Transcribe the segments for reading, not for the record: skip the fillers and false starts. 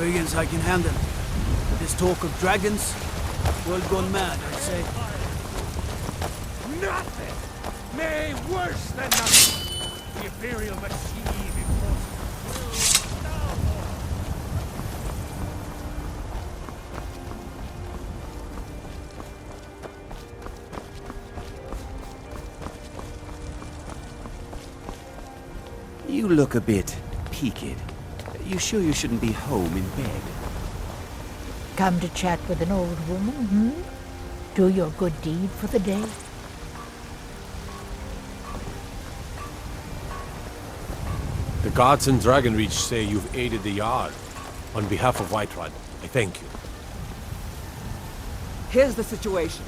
Civilians I can handle. This talk of dragons, world gone mad, I'd say. Nothing! Nay, worse than nothing! The Imperial machine enforces. You look a bit peaked. You sure you shouldn't be home in bed? Come to chat with an old woman, hmm? Do your good deed for the day? The guards in Dragonreach say you've aided the Jarl. On behalf of Whiterun, I thank you. Here's the situation.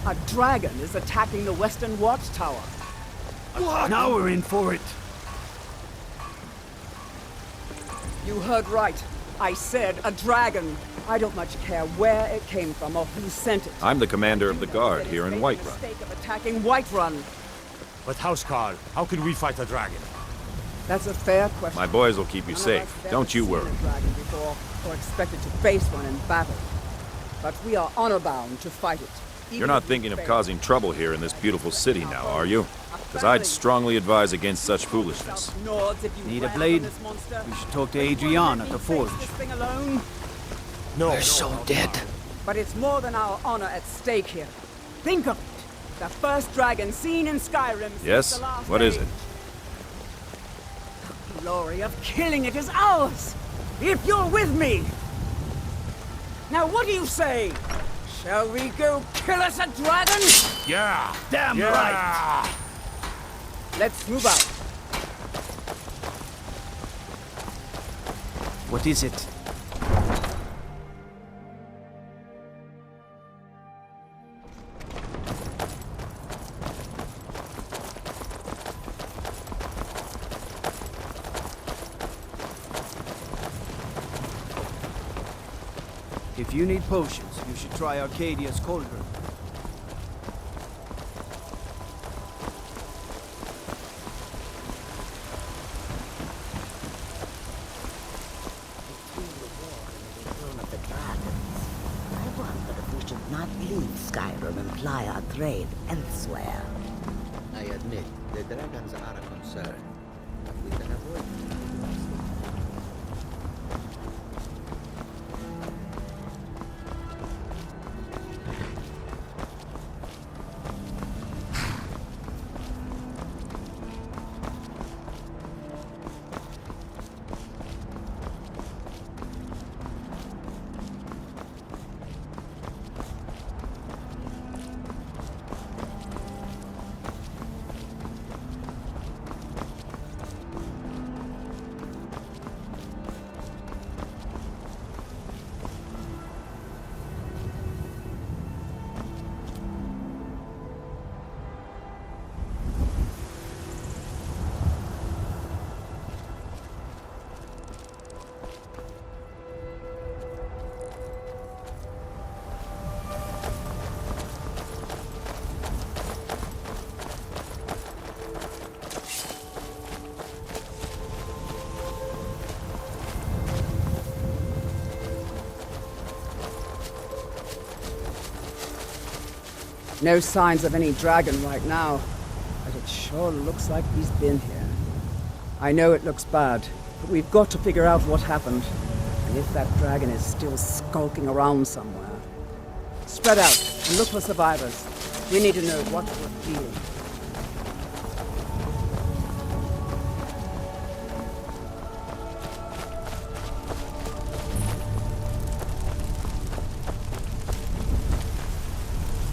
A dragon is attacking the Western Watchtower. Now we're in for it. You heard right. I said a dragon. I don't much care where it came from or who sent it. I'm the commander of the guard here in Whiterun. Mistake of attacking Whiterun. But Housecarl, how can we fight a dragon? That's a fair question. My boys will keep you None of safe. us have Don't ever you seen worry. a dragon before, or expected to face one in battle. But we are honor-bound to fight it. You're not thinking of causing trouble here in this beautiful city now, are you? Because I'd strongly advise against such foolishness. Need a blade? We should talk to Adrian at the forge. No. We're so dead. But it's more than our honor at stake here. Think of it. The first dragon seen in Skyrim since Yes? the last What is age. it? The glory of killing it is ours, if you're with me. Now what do you say? Shall we go kill us a dragon? Yeah! Damn Yeah! right. Let's move out. What is it? If you need potions, you should try Arcadia's cauldron. I wonder if we should not leave Skyrim and ply our trade elsewhere. I admit, the dragons are a concern, but we can avoid them. No signs of any dragon right now, but it sure looks like he's been here. I know it looks bad, but we've got to figure out what happened, and if that dragon is still skulking around somewhere. Spread out and look for survivors. We need to know what we're feeling.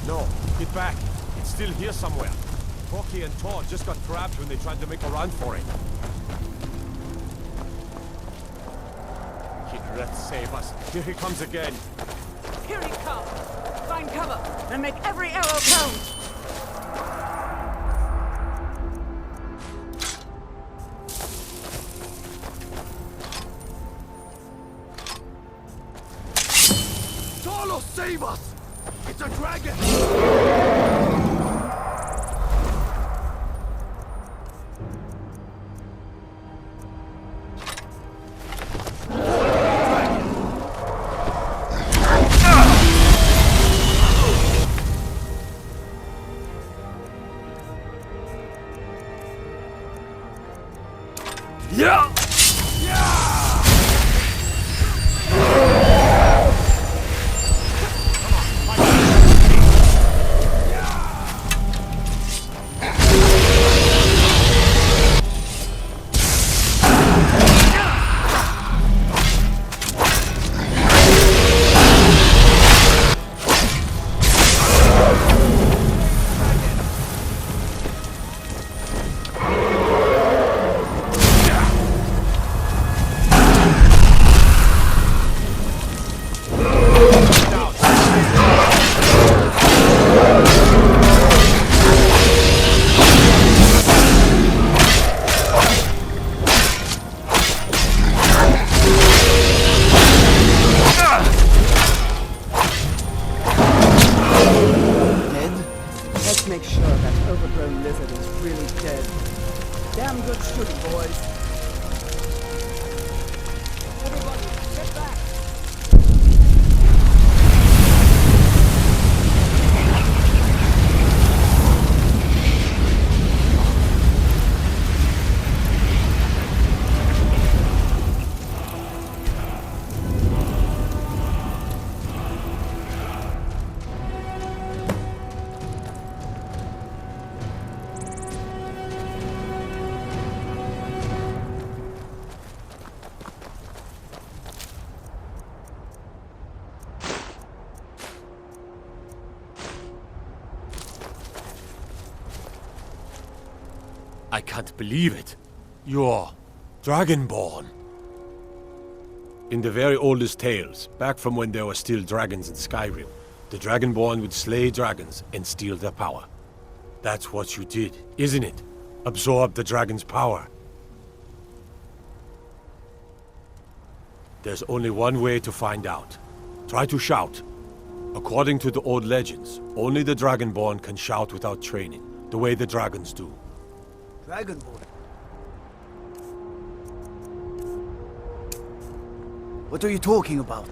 No, get back. It's still here somewhere. Corky and Todd just got trapped when they tried to make a run for it. Kid, save us. Here he comes again. Here he comes! Find cover and make every arrow count! Tolo, save us! It's a dragon! Make sure that overgrown lizard is really dead. Damn good shooting, boys. Everybody, get back! I can't believe it. You're Dragonborn. In the very oldest tales, back from when there were still dragons in Skyrim, the Dragonborn would slay dragons and steal their power. That's what you did, isn't it? Absorb the dragon's power. There's only one way to find out. Try to shout. According to the old legends, only the Dragonborn can shout without training, the way the dragons do. Dragonborn? What are you talking about?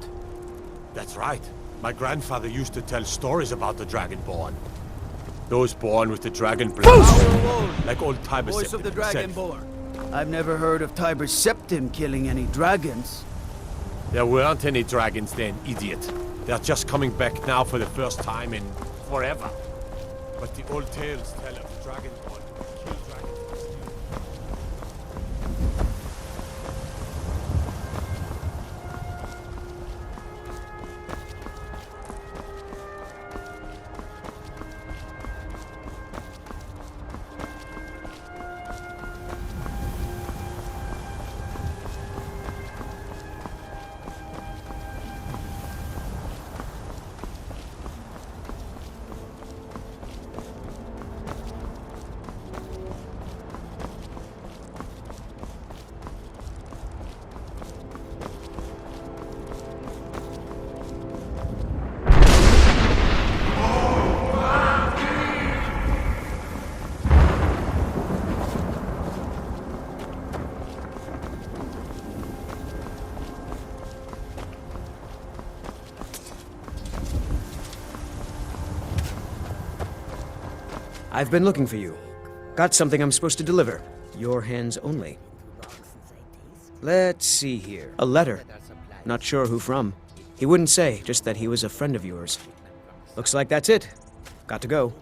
That's right. My grandfather used to tell stories about the Dragonborn. Those born with the dragon blood. Like old Tiber Voice of the himself. Dragonborn. I've never heard of Tiber Septim killing any dragons. There weren't any dragons then, idiot. They're just coming back now for the first time in forever. But the old tales tell of the Dragonborn who kill dragons and steal. I've been looking for you. Got something I'm supposed to deliver. Your hands only. Let's see here. A letter. Not sure who from. He wouldn't say, just that he was a friend of yours. Looks like that's it. Got to go.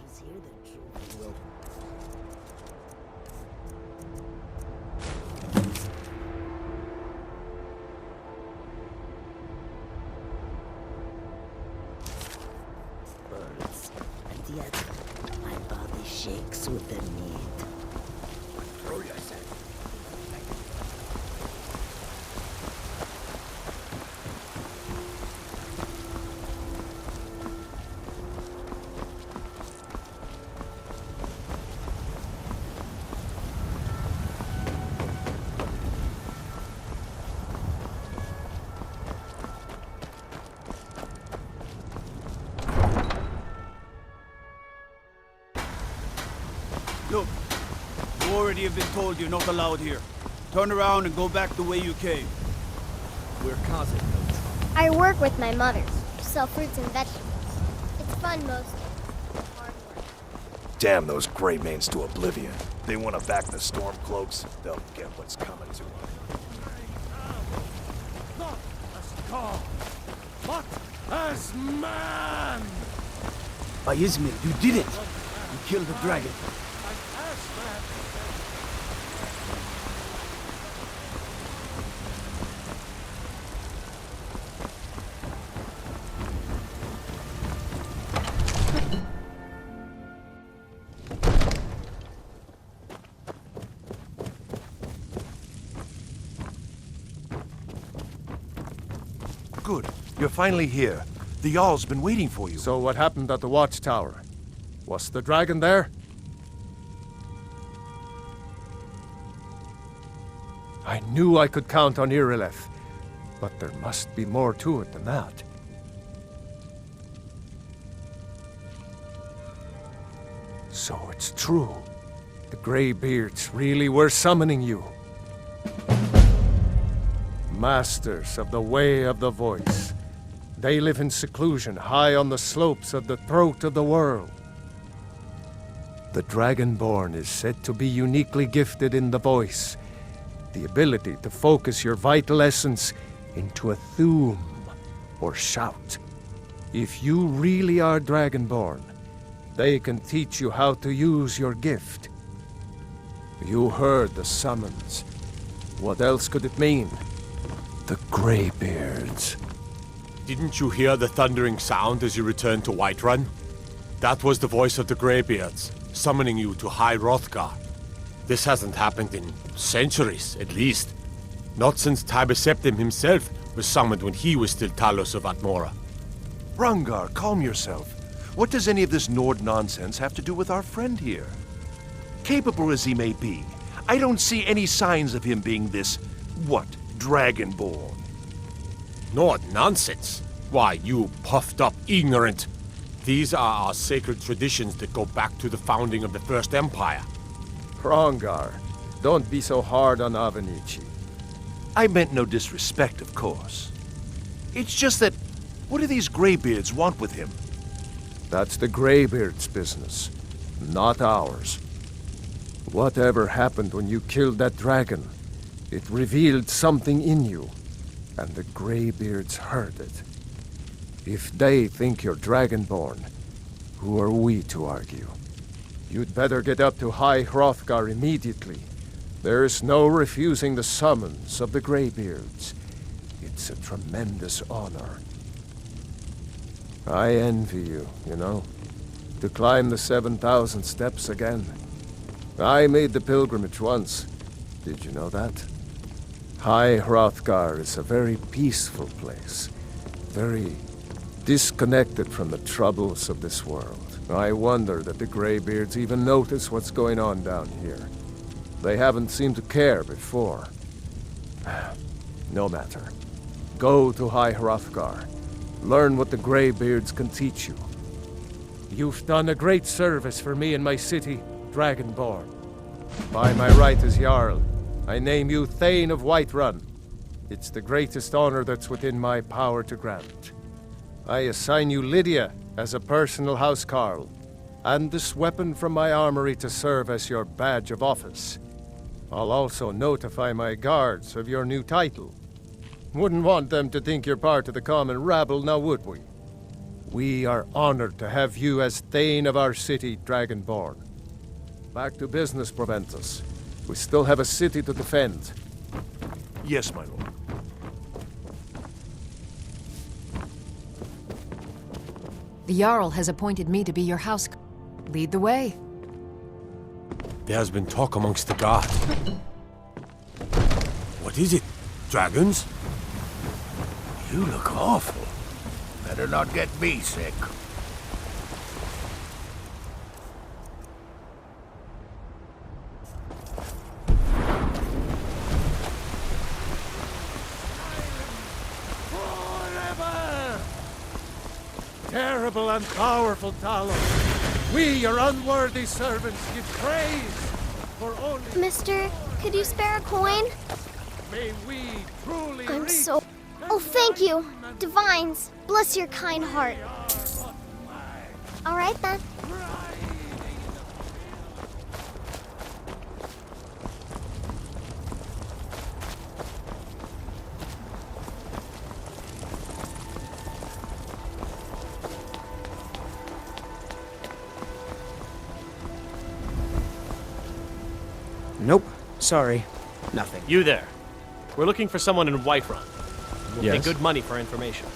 Birds. And yet, my body shakes with the need. Control yourself. Look, you already have been told you're not allowed here. Turn around and go back the way you came. We're causing no trouble. I work with my mother. Sell fruits and vegetables. It's fun mostly. Hard work. Damn those gray mains to oblivion. They want to back the Stormcloaks, they'll get what's coming to them. Not as God, but as man! By Ismail, you did it! You killed the dragon. Good. You're finally here. The Jarl's been waiting for you. So what happened at the watchtower? Was the dragon there? I knew I could count on Irileth, but there must be more to it than that. So it's true. The graybeards really were summoning you. Masters of the Way of the Voice. They live in seclusion high on the slopes of the throat of the world. The Dragonborn is said to be uniquely gifted in the voice, the ability to focus your vital essence into a thum, or shout. If you really are Dragonborn, they can teach you how to use your gift. You heard the summons. What else could it mean? The graybeards. Didn't you hear the thundering sound as you returned to Whiterun? That was the voice of the graybeards, summoning you to High Hrothgar. This hasn't happened in centuries, at least. Not since Tiber Septim himself was summoned when he was still Talos of Atmora. Hrongar, calm yourself. What does any of this Nord nonsense have to do with our friend here? Capable as he may be, I don't see any signs of him being this, Dragonborn. Nord nonsense? Why, you puffed up ignorant. These are our sacred traditions that go back to the founding of the First Empire. Hrongar, don't be so hard on Avenici. I meant no disrespect, of course. It's just that, what do these graybeards want with him? That's the graybeards' business, not ours. Whatever happened when you killed that dragon, it revealed something in you, and the graybeards heard it. If they think you're Dragonborn, who are we to argue? You'd better get up to High Hrothgar immediately. There's no refusing the summons of the graybeards. It's a tremendous honor. I envy you, you know, to climb the 7,000 steps again. I made the pilgrimage once. Did you know that? High Hrothgar is a very peaceful place, very disconnected from the troubles of this world. I wonder that the graybeards even notice what's going on down here. They haven't seemed to care before. No matter. Go to High Hrothgar. Learn what the graybeards can teach you. You've done a great service for me and my city, Dragonborn. By my right as Jarl, I name you Thane of Whiterun. It's the greatest honor that's within my power to grant. I assign you Lydia as a personal housecarl, and this weapon from my armory to serve as your badge of office. I'll also notify my guards of your new title. Wouldn't want them to think you're part of the common rabble, now would we? We are honored to have you as Thane of our city, Dragonborn. Back to business, Proventus. We still have a city to defend. Yes, my lord. The Jarl has appointed me to be your house. Lead the way. There's been talk amongst the guard. What is it? Dragons? You look awful. Better not get me sick. Terrible and powerful Talos, we, your unworthy servants, give praise for only... Mister, could you spare a coin? May we truly I'm reach... so... Oh, thank you. Divines, bless your kind heart. All right, then. Nope. Sorry. Nothing. You there. We're looking for someone in Whiterun. We'll pay Yes? good money for information.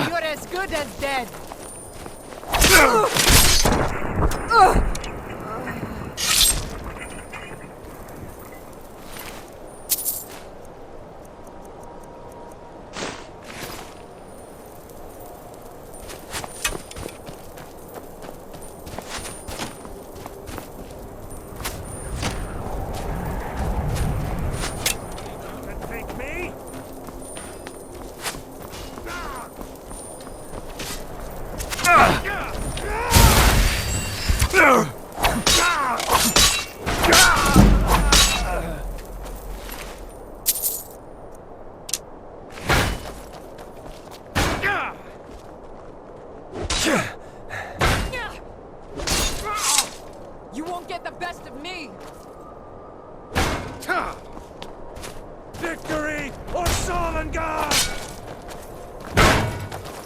You're as good as dead. Ugh!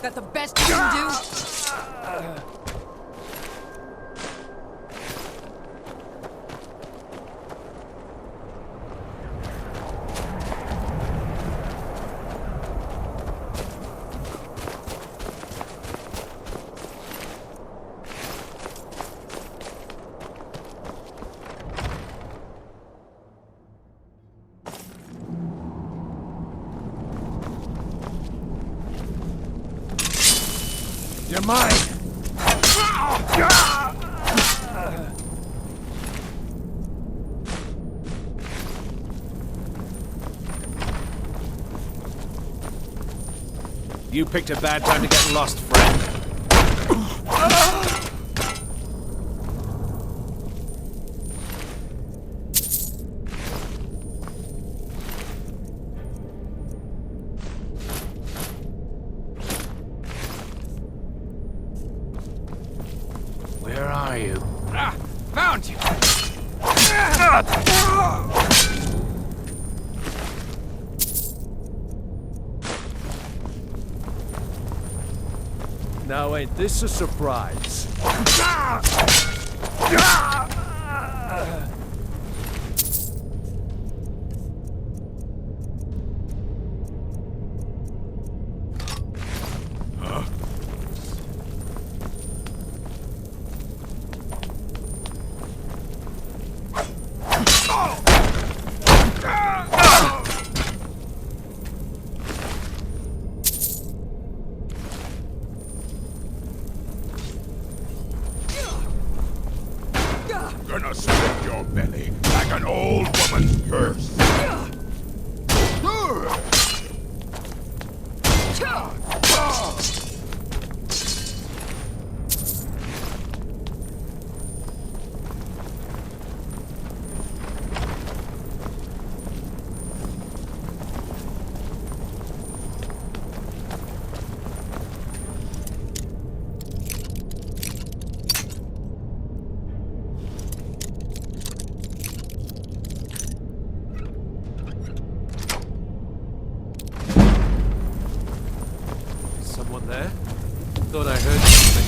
That the best you can do? You're mine! You picked a bad time to get lost, friend. Where are you? Found you! Now ain't this a surprise? Gonna split your belly like an old woman's purse. Someone there? Thought I heard something.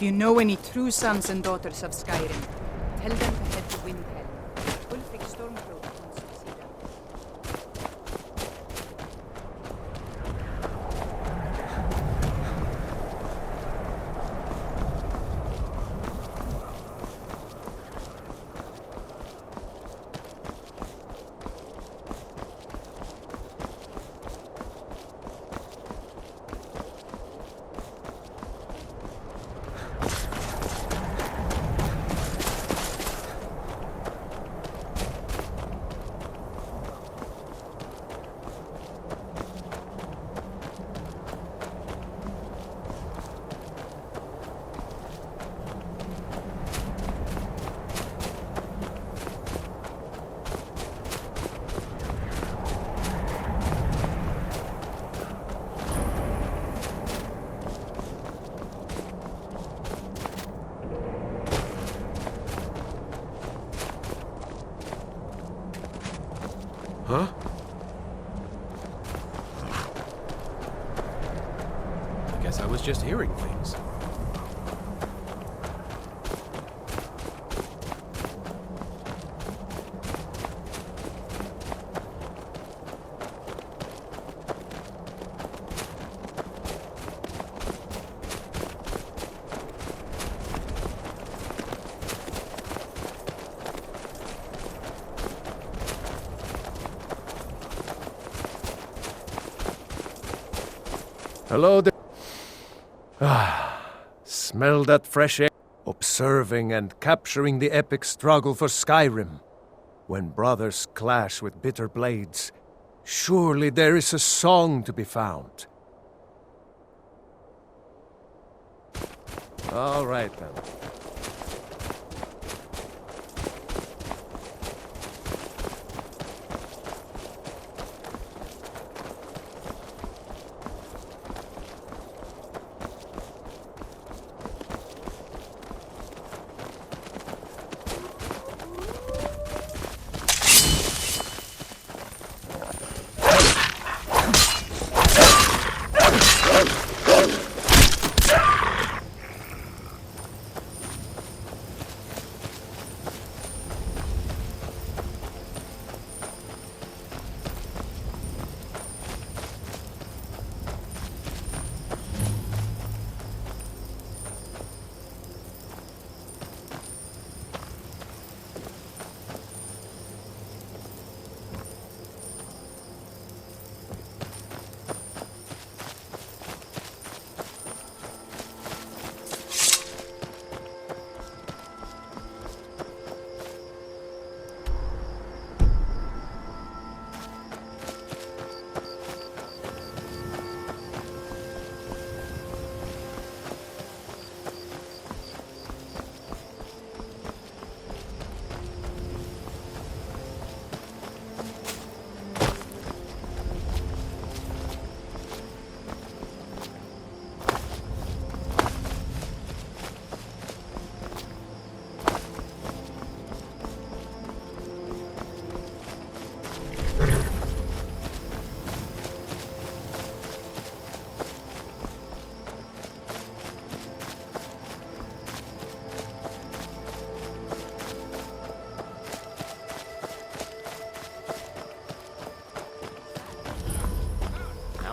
If you know any true sons and daughters of Skyrim, tell them to head to Windhelm. Ulfric Stormcloak wants to see them. Huh? I guess I was just hearing things. Hello there. Smell that fresh air. Observing and capturing the epic struggle for Skyrim. When brothers clash with bitter blades, surely there is a song to be found. All right then.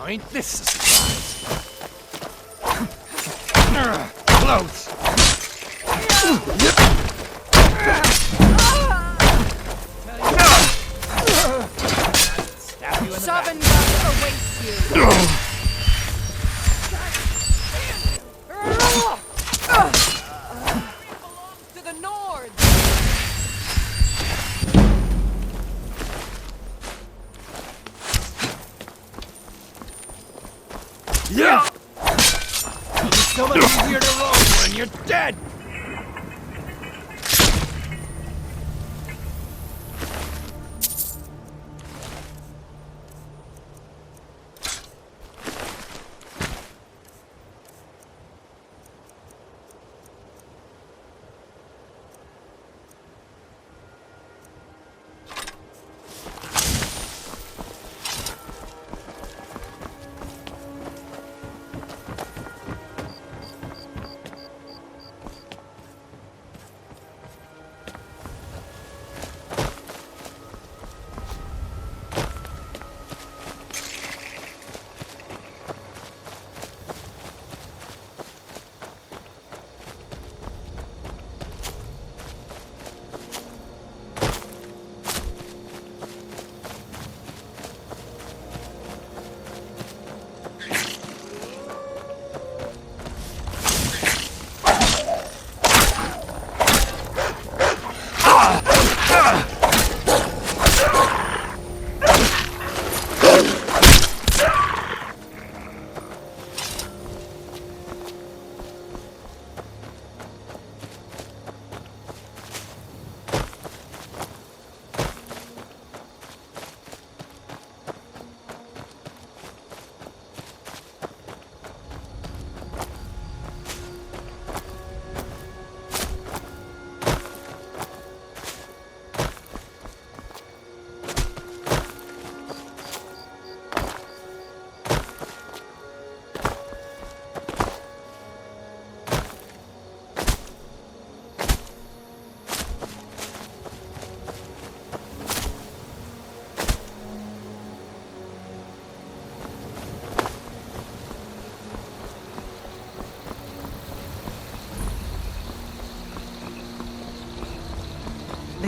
Ain't this a surprise? Close! Sovngarde awaits you! belongs to the Nords! Yeah! It'll be so much easier to roll when you're dead!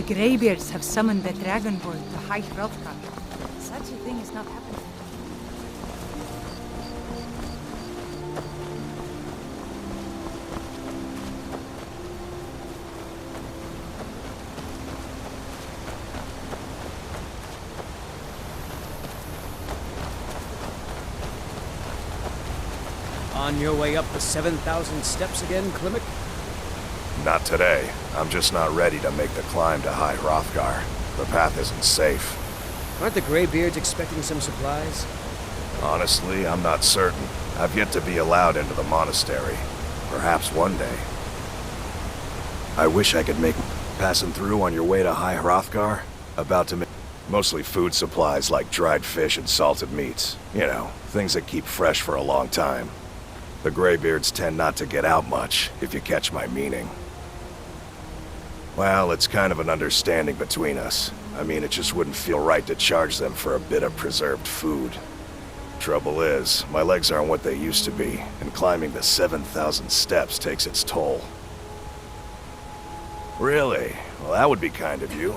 The graybeards have summoned the dragonborn to High Hrothgar. Such a thing has not happened. On your way up the 7,000 steps again, Klimek? Not today. I'm just not ready to make the climb to High Hrothgar. The path isn't safe. Aren't the graybeards expecting some supplies? Honestly, I'm not certain. I've yet to be allowed into the monastery. Perhaps one day. I wish I could make passing through on your way to High Hrothgar. About to make mostly food supplies like dried fish and salted meats. You know, things that keep fresh for a long time. The graybeards tend not to get out much, if you catch my meaning. Well, it's kind of an understanding between us. I mean, it just wouldn't feel right to charge them for a bit of preserved food. Trouble is, my legs aren't what they used to be, and climbing the 7,000 steps takes its toll. Really? Well, that would be kind of you.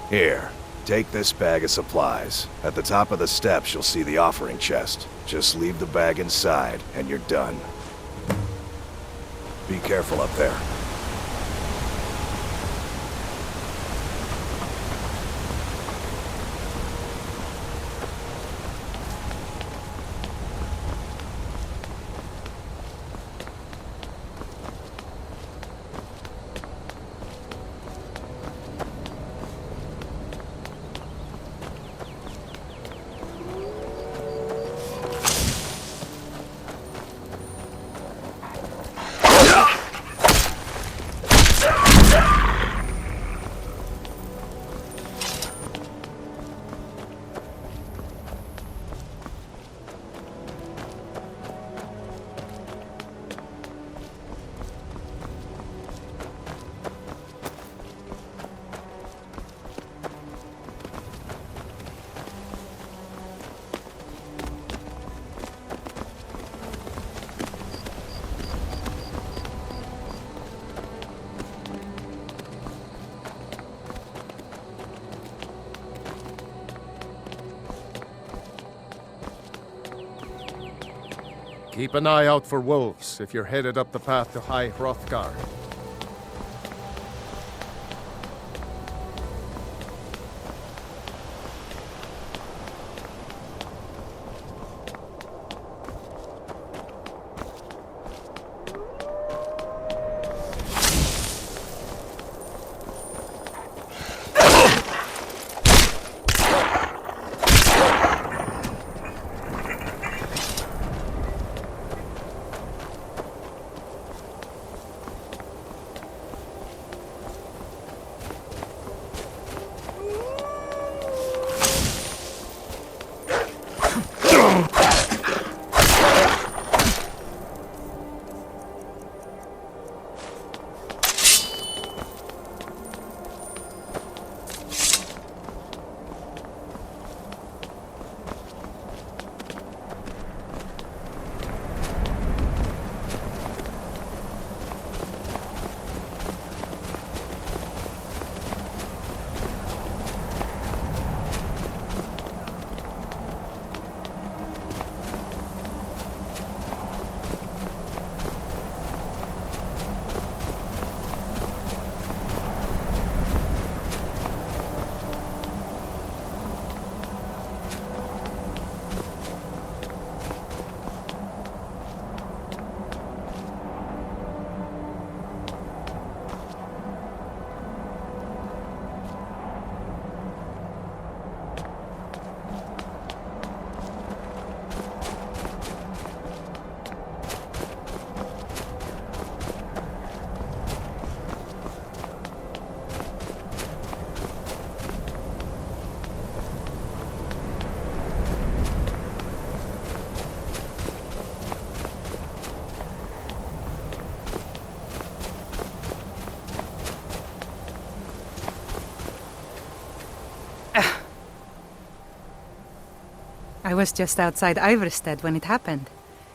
Here, take this bag of supplies. At the top of the steps, you'll see the offering chest. Just leave the bag inside, and you're done. Be careful up there. Keep an eye out for wolves if you're headed up the path to High Hrothgar. I was just outside Iverstead when it happened.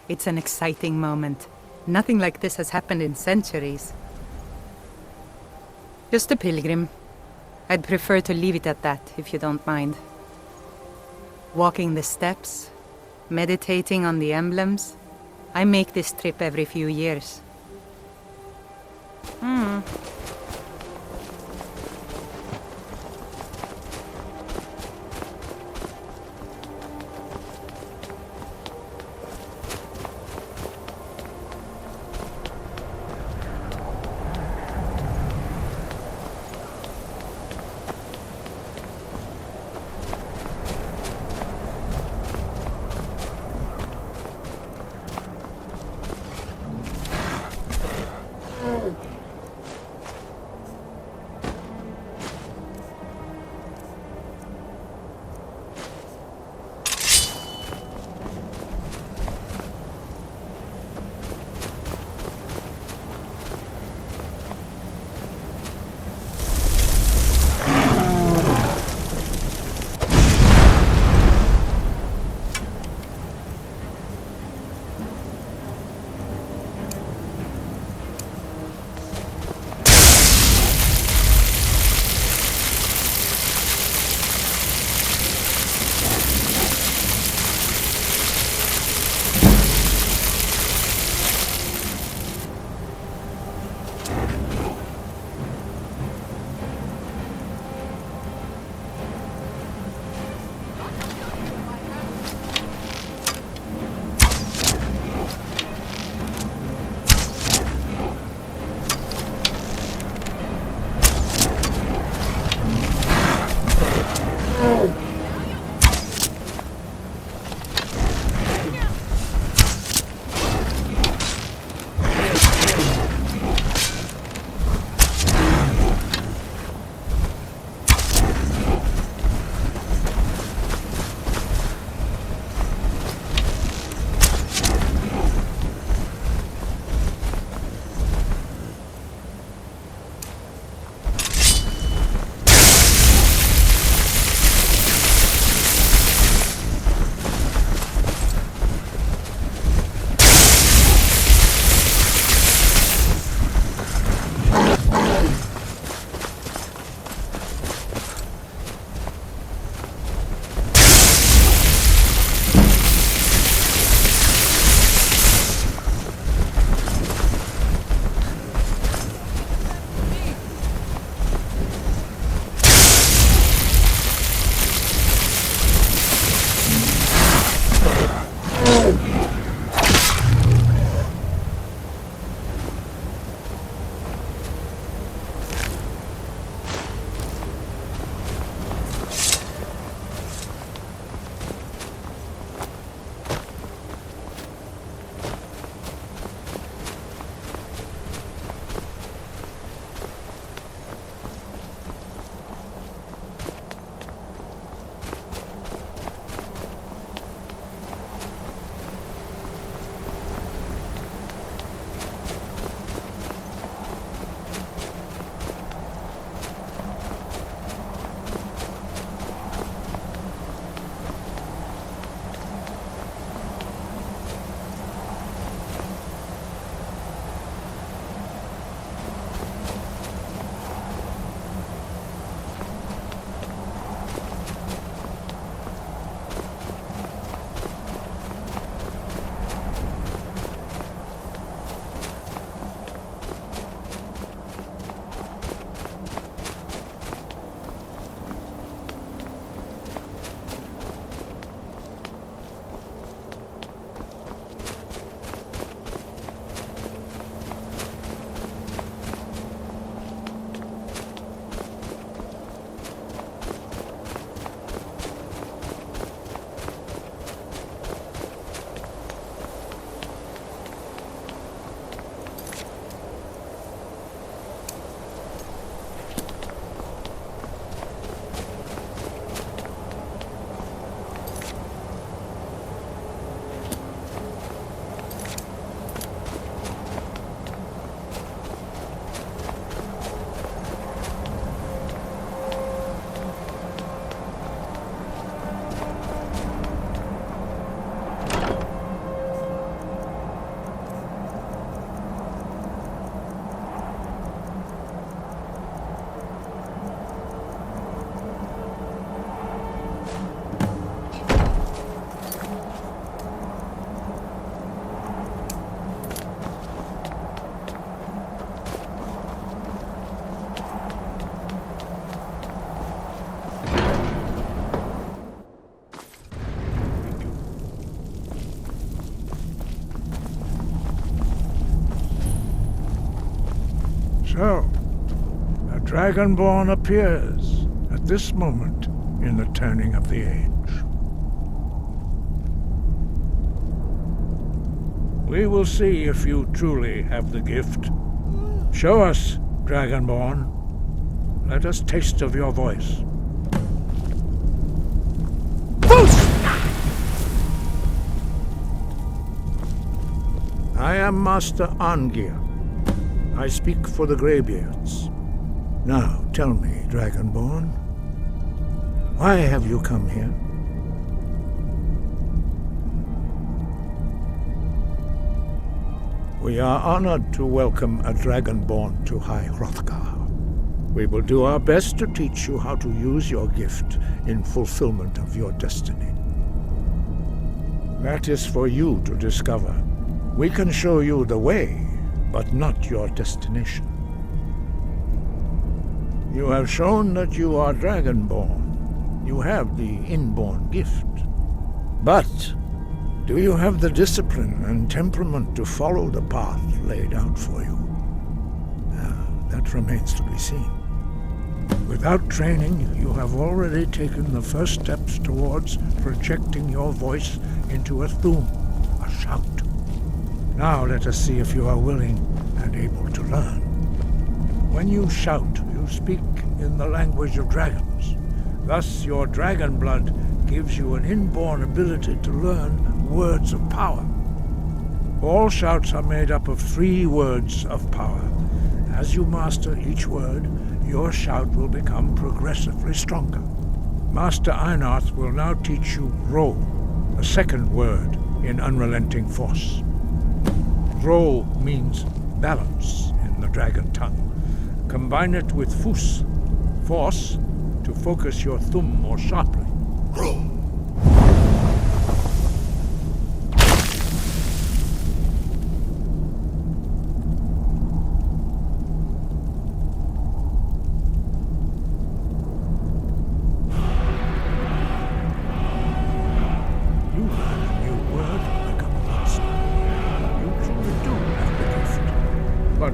It's an exciting moment. Nothing like this has happened in centuries. Just a pilgrim, I'd prefer to leave it at that, if you don't mind. Walking the steps, meditating on the emblems. I make this trip every few years. So, a Dragonborn appears at this moment in the turning of the age. We will see if you truly have the gift. Show us, Dragonborn. Let us taste of your voice. I am Master Angir. I speak for the graybeards. Now, tell me, Dragonborn, why have you come here? We are honored to welcome a Dragonborn to High Hrothgar. We will do our best to teach you how to use your gift in fulfillment of your destiny. That is for you to discover. We can show you the way, but not your destination. You have shown that you are Dragonborn. You have the inborn gift. But do you have the discipline and temperament to follow the path laid out for you? That remains to be seen. Without training, you have already taken the first steps towards projecting your voice into a thum, a shout. Now let us see if you are willing and able to learn. When you shout, you speak in the language of dragons. Thus, your dragon blood gives you an inborn ability to learn words of power. All shouts are made up of 3 words of power. As you master each word, your shout will become progressively stronger. Master Einarth will now teach you Ro, a second word in unrelenting force. Ro means balance in the dragon tongue. Combine it with Fus, force, to focus your thumb more sharply. Ro.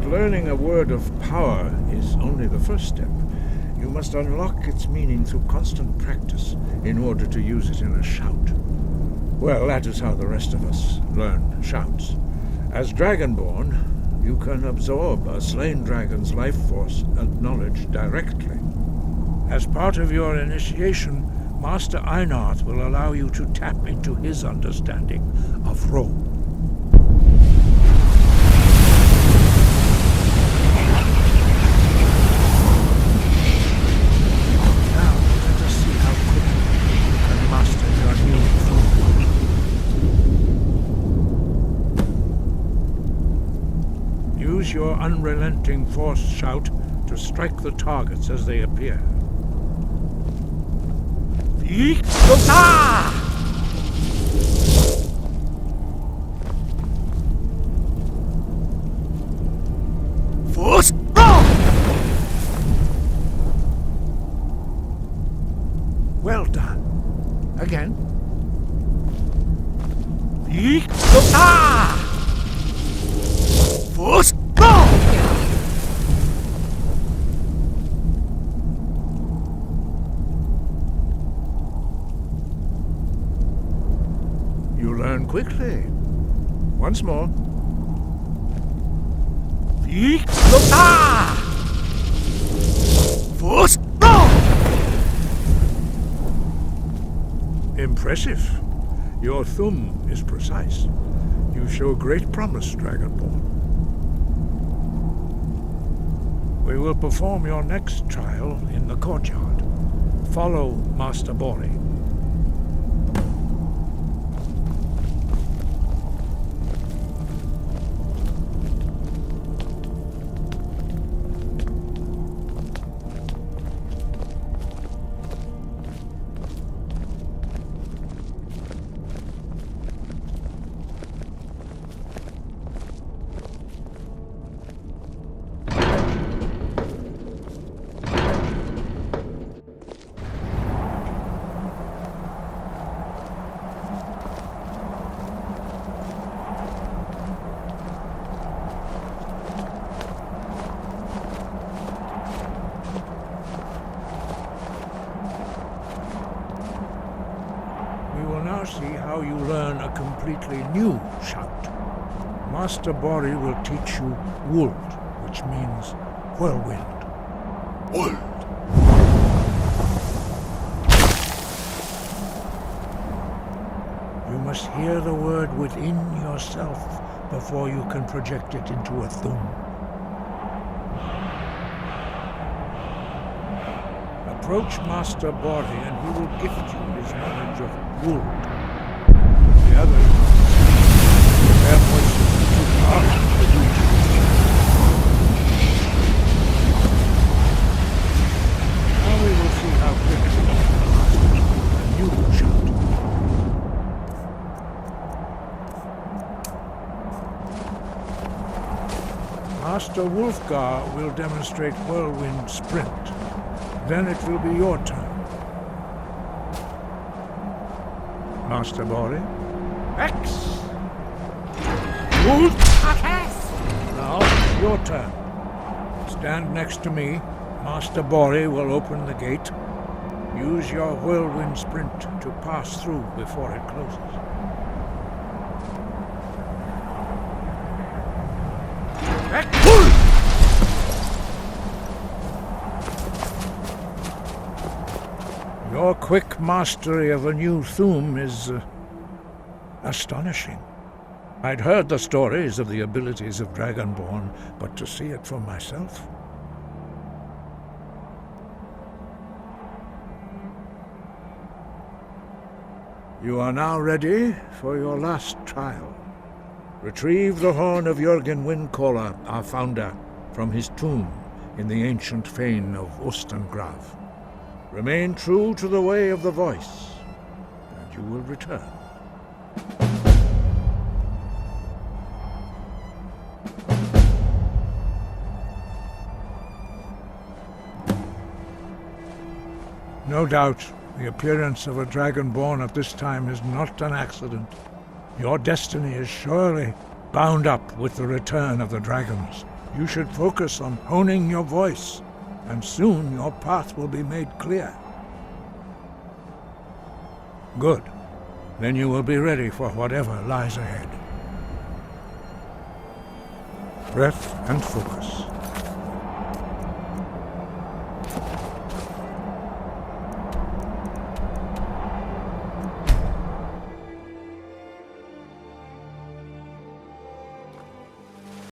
Learning a word of power is only the first step. You must unlock its meaning through constant practice in order to use it in a shout. Well, that is how the rest of us learn shouts. As Dragonborn, you can absorb a slain dragon's life force and knowledge directly. As part of your initiation, Master Einarth will allow you to tap into his understanding of Ro. Use your unrelenting force shout to strike the targets as they appear. Force! Well done. Again. Force! You learn quickly. Once more. Force! Impressive. Your thumb is precise. You show great promise, Dragonborn. We will perform your next trial in the courtyard. Follow Master Bori. now see how you learn a completely new shout. Master Bori will teach you Wold, which means whirlwind. Wold! You must hear the word within yourself before you can project it into a thum. Approach Master Bori and he will gift you his knowledge of Wold. The others their voices too harsh for you to hear. Now we will see how quickly you can master a new shout. Master Wulfgar will demonstrate Whirlwind Sprint. Then it will be your turn. Master Bori. X! Wolf! Now, your turn. Stand next to me. Master Bori will open the gate. Use your whirlwind sprint to pass through before it closes. Your quick mastery of a new thum is astonishing. I'd heard the stories of the abilities of Dragonborn, but to see it for myself... You are now ready for your last trial. Retrieve the horn of Jürgen Windcaller, our founder, from his tomb in the ancient fane of Ostengrav. Remain true to the way of the voice, and you will return. No doubt, the appearance of a Dragonborn at this time is not an accident. Your destiny is surely bound up with the return of the dragons. You should focus on honing your voice, and soon your path will be made clear. Good. Then you will be ready for whatever lies ahead. Breath and focus.